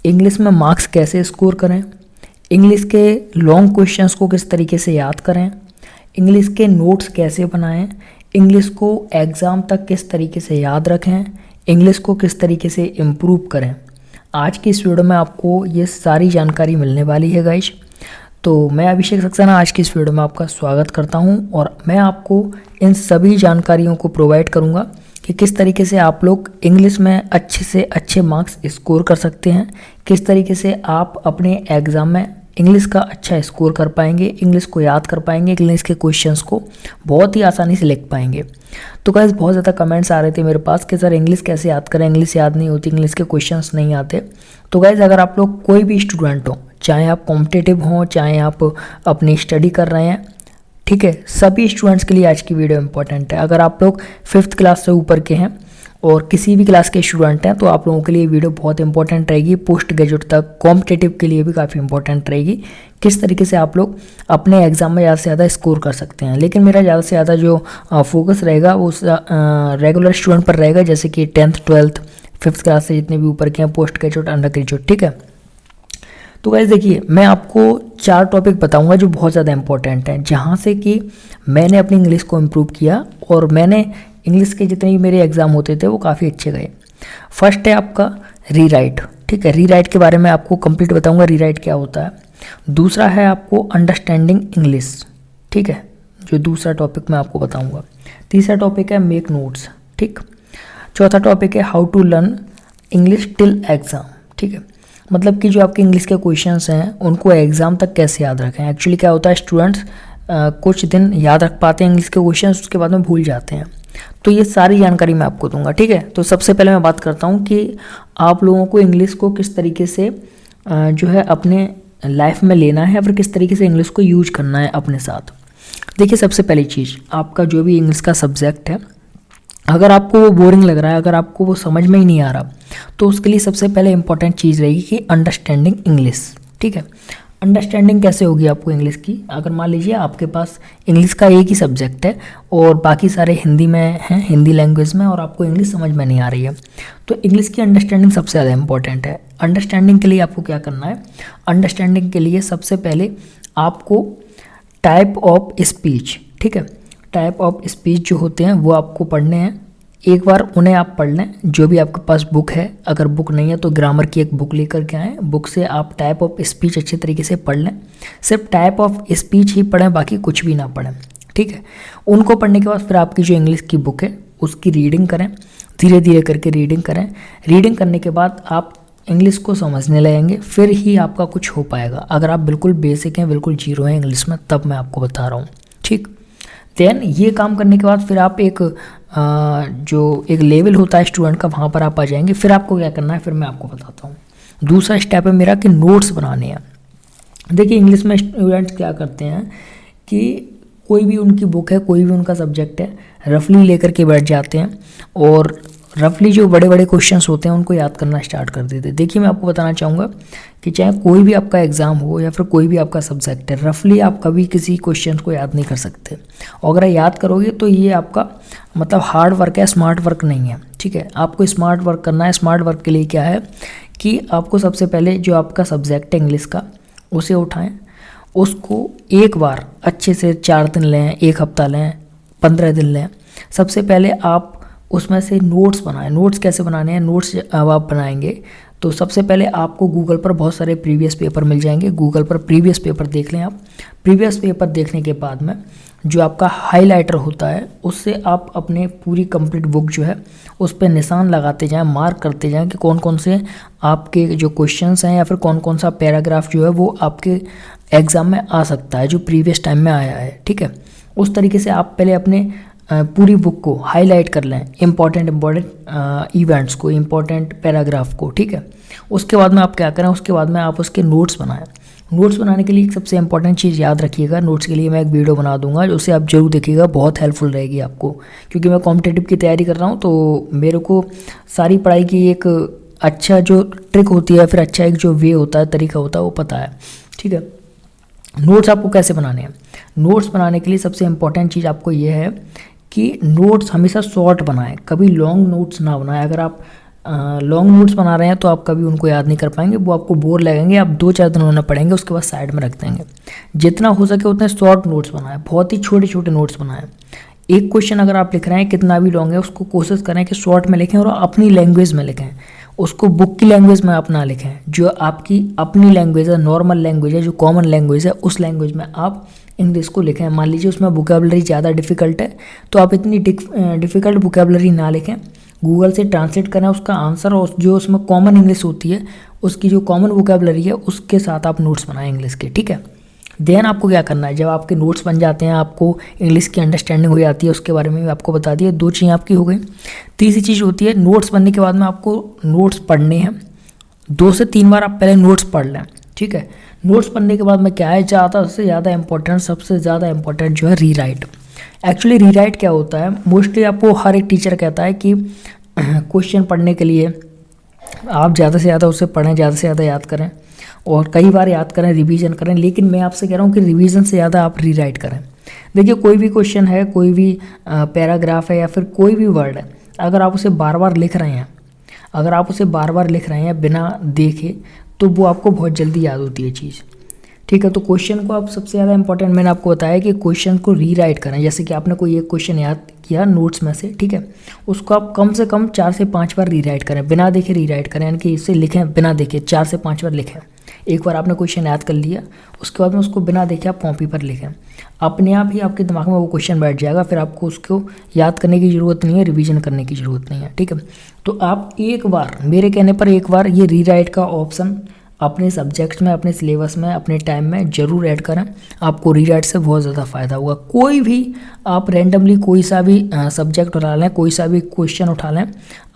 English में marks कैसे score करें, इंग्लिश के लॉन्ग क्वेश्चंस को किस तरीके से याद करें, इंग्लिश के नोट्स कैसे बनाएं, इंग्लिश को एग्ज़ाम तक किस तरीके से याद रखें, इंग्लिश को किस तरीके से इम्प्रूव करें। आज की इस वीडियो में आपको ये सारी जानकारी मिलने वाली है गाइस। तो मैं अभिषेक सक्सेना आज की इस वीडियो में आपका स्वागत करता हूं और मैं आपको इन सभी जानकारियों को प्रोवाइड करूंगा कि किस तरीके से आप लोग इंग्लिश में अच्छे से अच्छे मार्क्स स्कोर कर सकते हैं, किस तरीके से आप अपने एग्ज़ाम में इंग्लिश का अच्छा स्कोर कर पाएंगे, इंग्लिश को याद कर पाएंगे, इंग्लिश के क्वेश्चंस को बहुत ही आसानी से लिख पाएंगे। तो गाइस बहुत ज़्यादा कमेंट्स आ रहे थे मेरे पास कि सर इंग्लिश कैसे याद करें, इंग्लिश याद नहीं होती, इंग्लिश के क्वेश्चंस नहीं आते। तो गाइस अगर आप लोग कोई भी स्टूडेंट हो, चाहे आप कॉम्पिटिटिव हों, चाहे आप अपनी स्टडी कर रहे हैं, ठीक है, सभी स्टूडेंट्स के लिए आज की वीडियो इंपॉर्टेंट है। अगर आप लोग 5th क्लास से ऊपर के हैं और किसी भी क्लास के स्टूडेंट हैं तो आप लोगों के लिए वीडियो बहुत इंपॉर्टेंट रहेगी। पोस्ट ग्रेजुएट तक कॉम्पिटिटिव के लिए भी काफ़ी इंपॉर्टेंट रहेगी, किस तरीके से आप लोग अपने एग्जाम में ज़्यादा से ज़्यादा स्कोर कर सकते हैं। लेकिन मेरा ज़्यादा से ज़्यादा जो फोकस रहेगा वो रेगुलर स्टूडेंट पर रहेगा, जैसे कि 10th 12th 5th क्लास से जितने भी ऊपर के हैं, पोस्ट ग्रेजुएट, अंडर ग्रेजुएट, ठीक है। तो गाइस देखिए, मैं आपको 4 टॉपिक बताऊंगा जो बहुत ज़्यादा इंपॉर्टेंट हैं, जहाँ से कि मैंने अपनी इंग्लिश को इम्प्रूव किया और मैंने इंग्लिश के जितने भी मेरे एग्ज़ाम होते थे वो काफ़ी अच्छे गए। फर्स्ट है आपका रीराइट, ठीक है, रीराइट के बारे में आपको कंप्लीट बताऊंगा, रीराइट क्या होता है। दूसरा है आपको अंडरस्टैंडिंग इंग्लिश, ठीक है, जो दूसरा टॉपिक मैं आपको बताऊँगा। तीसरा टॉपिक है मेक नोट्स, ठीक। चौथा टॉपिक है how to learn English till exam, ठीक है, मतलब कि जो आपके इंग्लिश के क्वेश्चंस हैं उनको एग्ज़ाम तक कैसे याद रखें। एक्चुअली क्या होता है, स्टूडेंट्स कुछ दिन याद रख पाते हैं इंग्लिश के क्वेश्चंस, उसके बाद में भूल जाते हैं। तो ये सारी जानकारी मैं आपको दूंगा, ठीक है। तो सबसे पहले मैं बात करता हूँ कि आप लोगों को इंग्लिश को किस तरीके से जो है अपने लाइफ में लेना है, फिर किस तरीके से इंग्लिश को यूज करना है अपने साथ। देखिए सबसे पहली चीज़, आपका जो भी इंग्लिश का सब्जेक्ट है, अगर आपको वो बोरिंग लग रहा है, अगर आपको वो समझ में ही नहीं आ रहा, तो उसके लिए सबसे पहले इंपॉर्टेंट चीज़ रहेगी कि अंडरस्टैंडिंग इंग्लिश, ठीक है। अंडरस्टैंडिंग कैसे होगी आपको इंग्लिश की, अगर मान लीजिए आपके पास इंग्लिश का एक ही सब्जेक्ट है और बाकी सारे हिंदी में हैं, हिंदी लैंग्वेज में, और आपको इंग्लिश समझ में नहीं आ रही है, तो इंग्लिश की अंडरस्टैंडिंग सबसे ज़्यादा इंपॉर्टेंट है। अंडरस्टैंडिंग के लिए आपको क्या करना है, अंडरस्टैंडिंग के लिए सबसे पहले आपको टाइप ऑफ स्पीच, ठीक है, टाइप ऑफ स्पीच जो होते हैं वो आपको पढ़ने हैं। एक बार उन्हें आप पढ़ लें, जो भी आपके पास बुक है, अगर बुक नहीं है तो ग्रामर की एक बुक लेकर के आएँ, बुक से आप टाइप ऑफ स्पीच अच्छे तरीके से पढ़ लें। सिर्फ टाइप ऑफ स्पीच ही पढ़ें, बाकी कुछ भी ना पढ़ें, ठीक है। उनको पढ़ने के बाद फिर आपकी जो इंग्लिश की बुक है उसकी रीडिंग करें, धीरे धीरे करके रीडिंग करें। रीडिंग करने के बाद आप इंग्लिश को समझने लगेंगे, फिर ही आपका कुछ हो पाएगा। अगर आप बिल्कुल बेसिक हैं, बिल्कुल जीरो हैं इंग्लिश में, तब मैं आपको बता रहा हूँ, ठीक। देन ये काम करने के बाद फिर आप जो एक लेवल होता है स्टूडेंट का, वहाँ पर आप आ जाएंगे। फिर आपको क्या करना है, फिर मैं आपको बताता हूँ। दूसरा स्टेप है मेरा कि नोट्स बनाने हैं। देखिए इंग्लिश में स्टूडेंट्स क्या करते हैं कि कोई भी उनकी बुक है, कोई भी उनका सब्जेक्ट है, रफली लेकर के बैठ जाते हैं और रफली जो बड़े बड़े क्वेश्चंस होते हैं उनको याद करना स्टार्ट कर देते हैं। देखिए मैं आपको बताना चाहूँगा कि चाहे कोई भी आपका एग्ज़ाम हो या फिर कोई भी आपका सब्जेक्ट है, रफली आप कभी किसी क्वेश्चन को याद नहीं कर सकते। और अगर याद करोगे तो ये आपका मतलब हार्ड वर्क है, स्मार्ट वर्क नहीं है, ठीक है। आपको स्मार्ट वर्क करना है। स्मार्ट वर्क के लिए क्या है कि आपको सबसे पहले जो आपका सब्जेक्ट है इंग्लिश का, उसे उठाएँ, उसको एक बार अच्छे से 4 दिन लें, 1 हफ्ता लें, 15 दिन लें। सबसे पहले आप उसमें से नोट्स बनाएं। नोट्स कैसे बनाने हैं, नोट्स अब आप बनाएंगे तो सबसे पहले आपको गूगल पर बहुत सारे प्रीवियस पेपर मिल जाएंगे। गूगल पर प्रीवियस पेपर देख लें आप। प्रीवियस पेपर देखने के बाद में जो आपका हाइलाइटर होता है, उससे आप अपने पूरी कंप्लीट बुक जो है उस पर निशान लगाते जाएं, मार्क करते जाएं कि कौन कौन से आपके जो क्वेश्चंस हैं या फिर कौन कौन सा पैराग्राफ जो है वो आपके एग्ज़ाम में आ सकता है, जो प्रीवियस टाइम में आया है, ठीक है। उस तरीके से आप पहले अपने पूरी बुक को हाईलाइट कर लें, इंपॉर्टेंट इवेंट्स को, इंपॉर्टेंट पैराग्राफ को, ठीक है। उसके बाद में आप क्या करें, उसके बाद में आप उसके नोट्स बनाएं। नोट्स बनाने के लिए सबसे इंपॉर्टेंट चीज़ याद रखिएगा, नोट्स के लिए मैं एक वीडियो बना दूंगा, उसे आप जरूर देखिएगा, बहुत हेल्पफुल रहेगी आपको। क्योंकि मैं कॉम्पिटिटिव की तैयारी कर रहा हूँ तो मेरे को सारी पढ़ाई की एक अच्छा जो ट्रिक होती है, फिर अच्छा एक जो वे होता है, तरीका होता है, वो पता है, ठीक है। नोट्स आपको कैसे बनाने हैं, नोट्स बनाने के लिए सबसे इंपॉर्टेंट चीज़ आपको ये है कि नोट्स हमेशा शॉर्ट बनाएं, कभी लॉन्ग नोट्स ना बनाएं। अगर आप लॉन्ग नोट्स बना रहे हैं तो आप कभी उनको याद नहीं कर पाएंगे, वो आपको बोर लगेंगे, आप 2-4 दिन उन्हें पढ़ेंगे, उसके बाद साइड में रख देंगे। जितना हो सके उतने शॉर्ट नोट्स बनाएं, बहुत ही छोटे छोटे नोट्स बनाएं। एक क्वेश्चन अगर आप लिख रहे हैं कितना भी लॉन्ग है, उसको कोशिश करें कि शॉर्ट में लिखें और अपनी लैंग्वेज में लिखें, उसको बुक की लैंग्वेज में आप ना लिखें। जो आपकी अपनी लैंग्वेज है, नॉर्मल लैंग्वेज है, जो कॉमन लैंग्वेज है, उस लैंग्वेज में आप इंग्लिश को लिखें। मान लीजिए उसमें वोकैबुलरी ज़्यादा डिफ़िकल्ट है तो आप इतनी डिफ़िकल्ट वोकैबुलरी ना लिखें, गूगल से ट्रांसलेट करें उसका आंसर, और जो उसमें कॉमन इंग्लिश होती है उसकी जो कॉमन वोकैबुलरी है उसके साथ आप नोट्स बनाएं इंग्लिश के, ठीक है। देन आपको क्या करना है, जब आपके नोट्स बन जाते हैं, आपको इंग्लिश की अंडरस्टैंडिंग हो जाती है, उसके बारे में भी आपको बता दिया। 2 चीज़ें आपकी हो गई। तीसरी चीज़ होती है नोट्स बनने के बाद में आपको नोट्स पढ़ने हैं। 2 से 3 बार आप पहले नोट्स पढ़ लें, ठीक है। नोट्स पढ़ने के बाद में क्या है, सबसे ज़्यादा इंपॉर्टेंट जो है रीराइट। एक्चुअली रीराइट क्या होता है, मोस्टली आपको हर एक टीचर कहता है कि क्वेश्चन पढ़ने के लिए आप ज़्यादा से ज़्यादा उसे पढ़ें, ज़्यादा से ज़्यादा याद करें और कई बार याद करें, रिवीजन करें। लेकिन मैं आपसे कह रहा हूँ कि रिवीजन से ज़्यादा आप रीराइट करें। देखिए कोई भी क्वेश्चन है, कोई भी पैराग्राफ है या फिर कोई भी वर्ड है, अगर आप उसे बार बार लिख रहे हैं, बिना देखे, तो वो आपको बहुत जल्दी याद होती है चीज़, ठीक है। तो क्वेश्चन को आप सबसे ज़्यादा इंपॉर्टेंट मैंने आपको बताया कि क्वेश्चन को रीराइट करें। जैसे कि आपने कोई एक क्वेश्चन याद किया नोट्स में से, ठीक है, उसको आप कम से कम 4 से 5 बार रीराइट करें, बिना देखे रीराइट करें, यानी कि इसे लिखें बिना देखे 4 से 5 बार लिखें। एक बार आपने क्वेश्चन याद कर लिया, उसके बाद में उसको बिना देखे आप कॉपी पर लिखें, अपने आप ही आपके दिमाग में वो क्वेश्चन बैठ जाएगा। फिर आपको उसको याद करने की ज़रूरत नहीं है, रिवीजन करने की ज़रूरत नहीं है, ठीक है। तो आप एक बार, मेरे कहने पर एक बार ये रीराइट का ऑप्शन अपने सब्जेक्ट्स में, अपने सिलेबस में, अपने टाइम में ज़रूर ऐड करें। आपको रीराइट से बहुत ज़्यादा फ़ायदा होगा। कोई भी आप रैंडमली कोई सा भी सब्जेक्ट उठा लें, कोई सा भी क्वेश्चन उठा लें,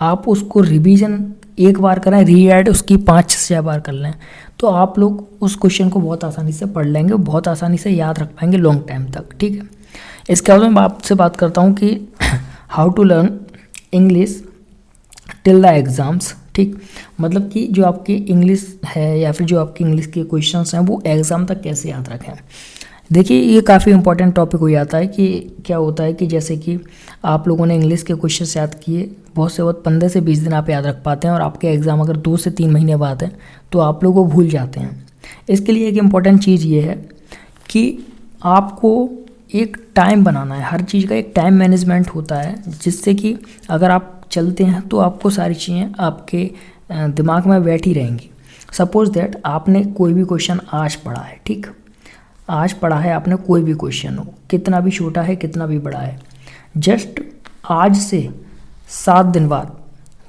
आप उसको रिवीजन एक बार करें, रीराइट उसकी 5 से 6 बार कर लें, तो आप लोग उस क्वेश्चन को बहुत आसानी से पढ़ लेंगे, बहुत आसानी से याद रख पाएंगे लॉन्ग टाइम तक, ठीक है। इसके बाद मैं आपसे बात करता हूँ कि how to learn English till the exams, ठीक। मतलब कि जो आपकी इंग्लिश है या फिर जो आपकी इंग्लिश के क्वेश्चंस हैं वो एग्ज़ाम तक कैसे याद रखें। देखिए ये काफ़ी इंपॉर्टेंट टॉपिक हो जाता है कि क्या होता है कि जैसे कि आप लोगों ने इंग्लिश के क्वेश्चंस याद किए, बहुत 15 से 20 दिन आप याद रख पाते हैं, और आपके एग्ज़ाम अगर 2 से 3 महीने बाद है तो आप लोग वो भूल जाते हैं। इसके लिए एक इम्पॉर्टेंट चीज़ ये है कि आपको एक टाइम बनाना है, हर चीज़ का एक टाइम मैनेजमेंट होता है, जिससे कि अगर आप चलते हैं तो आपको सारी चीज़ें आपके दिमाग में बैठी रहेंगी। सपोज़ दैट आपने कोई भी क्वेश्चन आज पढ़ा है, ठीक, आज पढ़ा है आपने, कोई भी क्वेश्चन हो, कितना भी छोटा है कितना भी बड़ा है, जस्ट आज से 7 दिन बाद,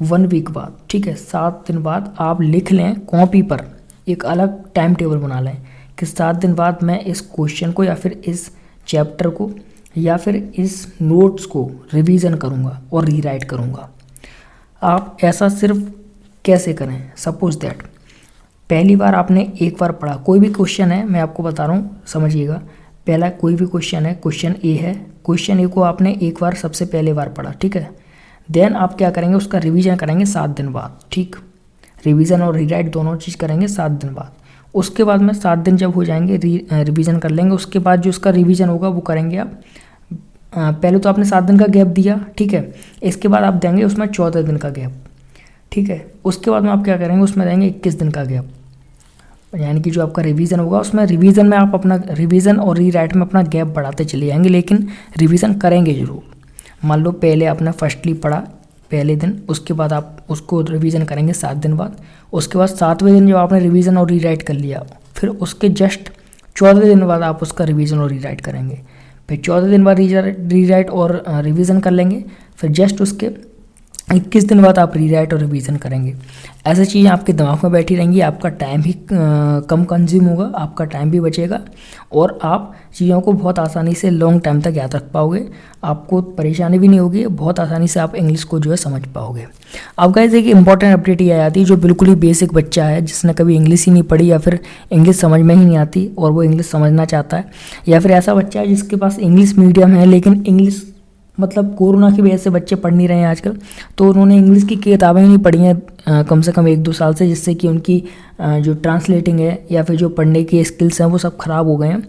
1 वीक बाद, ठीक है, 7 दिन बाद आप लिख लें कॉपी पर, एक अलग टाइम टेबल बना लें कि 7 दिन बाद मैं इस क्वेश्चन को या फिर इस चैप्टर को या फिर इस नोट्स को रिवीजन करूँगा और रीराइट करूँगा। आप ऐसा सिर्फ कैसे करें, सपोज दैट पहली बार आपने एक बार पढ़ा, कोई भी क्वेश्चन है, मैं आपको बता रहा हूँ समझिएगा। पहला कोई भी क्वेश्चन है, क्वेश्चन ए है, क्वेश्चन ए को आपने एक बार सबसे पहले बार पढ़ा, ठीक है। देन आप क्या करेंगे, उसका रिवीजन करेंगे 7 दिन बाद, ठीक, रिवीजन और रीराइट दोनों चीज़ करेंगे 7 दिन बाद। उसके बाद में 7 दिन जब हो जाएंगे रिवीजन कर लेंगे, उसके बाद जो उसका रिवीजन होगा वो करेंगे आप। पहले तो आपने 7 दिन का गैप दिया, ठीक है, इसके बाद आप देंगे उसमें 14 दिन का गैप, ठीक है। उसके बाद में आप क्या करेंगे, उसमें देंगे 21 दिन का गैप, यानी कि जो आपका रिवीजन होगा उसमें रिवीजन में आप अपना रिवीजन और रीराइट में अपना गैप बढ़ाते चले जाएंगे, लेकिन रिवीजन करेंगे ज़रूर। मान लो पहले आपने फर्स्टली पढ़ा पहले दिन, उसके बाद आप उसको रिवीजन करेंगे 7 दिन बाद, उसके बाद 7वें दिन जब आपने रिवीजन और रीराइट कर लिया, फिर उसके जस्ट 14वें दिन बाद आप उसका रिवीजन और रीराइट करेंगे, फिर 14 दिन बाद रीराइट और रिवीजन कर लेंगे, फिर जस्ट उसके 21 दिन बाद आप रीराइट और रिवीजन करेंगे। ऐसी चीज़ें आपके दिमाग में बैठी रहेंगी, आपका टाइम भी कम कंज्यूम होगा, आपका टाइम भी बचेगा और आप चीज़ों को बहुत आसानी से लॉन्ग टाइम तक याद रख पाओगे, आपको परेशानी भी नहीं होगी, बहुत आसानी से आप इंग्लिश को जो है समझ पाओगे। अब गाइस एक इंपॉर्टेंट अपडेट ये आ जाती है, जो बिल्कुल ही बेसिक बच्चा है जिसने कभी इंग्लिश ही नहीं पढ़ी या फिर इंग्लिश समझ में ही नहीं आती और वो इंग्लिश समझना चाहता है, या फिर ऐसा बच्चा है जिसके पास इंग्लिश मीडियम है लेकिन इंग्लिश मतलब कोरोना की वजह से बच्चे पढ़ नहीं रहे हैं आजकल, तो उन्होंने इंग्लिश की किताबें ही नहीं पढ़ी हैं कम से कम 1-2 साल से, जिससे कि उनकी जो ट्रांसलेटिंग है या फिर जो पढ़ने की स्किल्स हैं वो सब ख़राब हो गए हैं।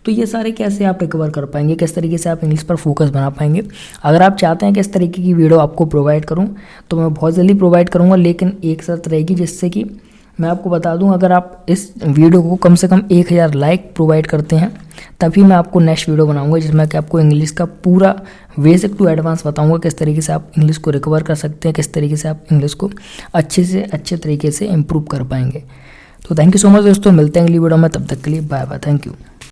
तो ये सारे कैसे आप रिकवर कर पाएंगे, किस तरीके से आप इंग्लिश पर फोकस बना पाएंगे। अगर आप चाहते हैं कि इस तरीके की वीडियो आपको प्रोवाइड करूँ तो मैं बहुत जल्दी प्रोवाइड करूँगा, लेकिन एक शर्त रहेगी, जिससे कि मैं आपको बता दूं, अगर आप इस वीडियो को कम से कम 1000 लाइक प्रोवाइड करते हैं तभी मैं आपको नेक्स्ट वीडियो बनाऊंगा, जिसमें कि आपको इंग्लिश का पूरा बेसिक टू एडवांस बताऊंगा, किस तरीके से आप इंग्लिश को रिकवर कर सकते हैं, किस तरीके से आप इंग्लिश को अच्छे से अच्छे तरीके से इम्प्रूव कर पाएंगे। तो थैंक यू सो मच दोस्तों, मिलते हैं अगली वीडियो में, तब तक के लिए बाय बाय, थैंक यू।